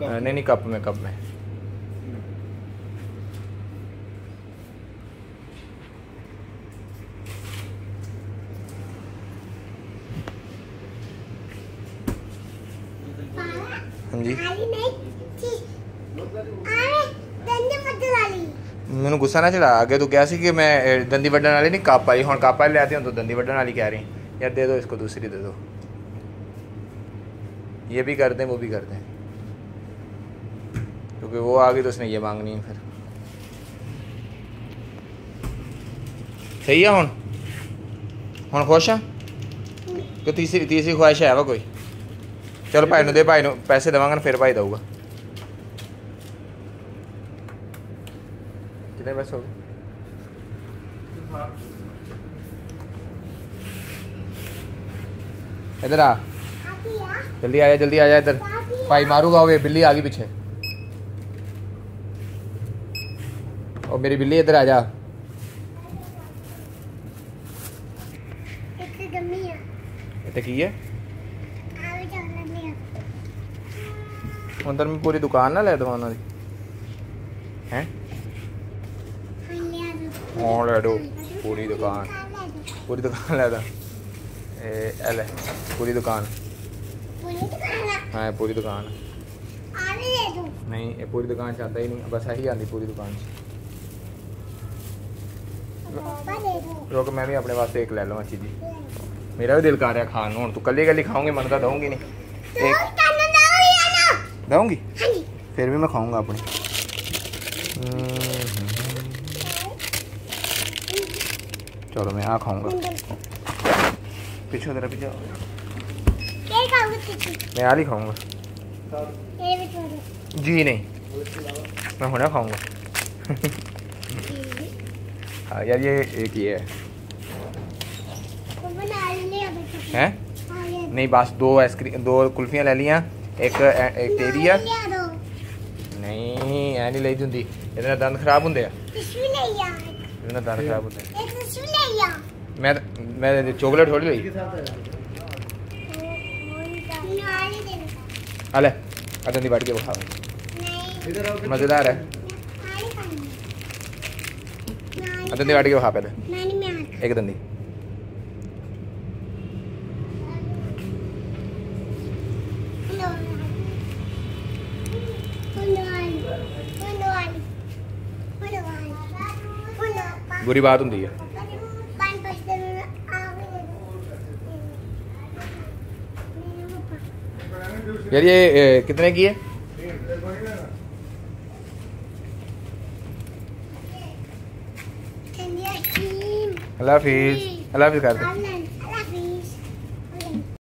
नहीं नहीं, कप में, कप में। हाँ जी, मैंने गुस्सा ना चढ़ा। आगे तो क्या सी कि मैं दंदी वड्डन वाली नहीं, कप आई, हम कप वाली ले आती हूँ तो दंदी वड्डन वाली कह रही यार दे दो इसको, दूसरी दे दो। ये भी कर दें वो भी कर दें, क्योंकि वो आ गई तो उसने ये मांगनी है फिर। सही है हुण खुश है कि तीसरी ख्वाहिश है वा कोई? चलो भाई नूं दे, भाई नूं पैसे देवांगा ना फिर भाई दूगा। कितने पैसे हो गए? इधर आ, जल्दी आ जा इधर। भाई मारूंगा, वो बिल्ली आ गई पीछे। और मेरी बिल्ली इधर आ जा। इतने की है अंदर में पूरी दुकान ना ले दो उन्होंने हैं। हाँ ले दो पूरी दुकान ले दो। ले पूरी दुकान। हाँ पूरी दुकान नहीं, ये पूरी दुकान चाहता ही नहीं, बस यही आती पूरी दुकान से। रोक मैं भी अपने वास्ते एक ले लूँ अच्छी जी, मेरा भी दिल कर रहा खान। हूँ तू कली खाऊंगी, मन तो दूंगी नहीं, एक दूंगी फिर भी मैं खाऊंगा अपनी। चलो मैं आ खाऊंगा, पीछे तेरा पीछे मैं आ ही खाऊंगा। जी नहीं, मैं होना खाऊंगा। हाँ यार ये एक ही है नहीं, बस दो आइसक्रीम, दो कुल्फियाँ ले लिया, एक तेरी है। नहीं ऐ नहीं ले दूंगी, इतना दंद खराब होंगे, इतना दंद खराब होंगे। मैं चॉकलेट थोड़ी ली। अले दंदी बैठ के बखा, मजेदार है। दंदी बैठ के बखा पहले एक दंदी। बुरी बात होती है यार। ये कितने की है? अल्लाह हाफिज, अल्लाह हाफिज कर दो।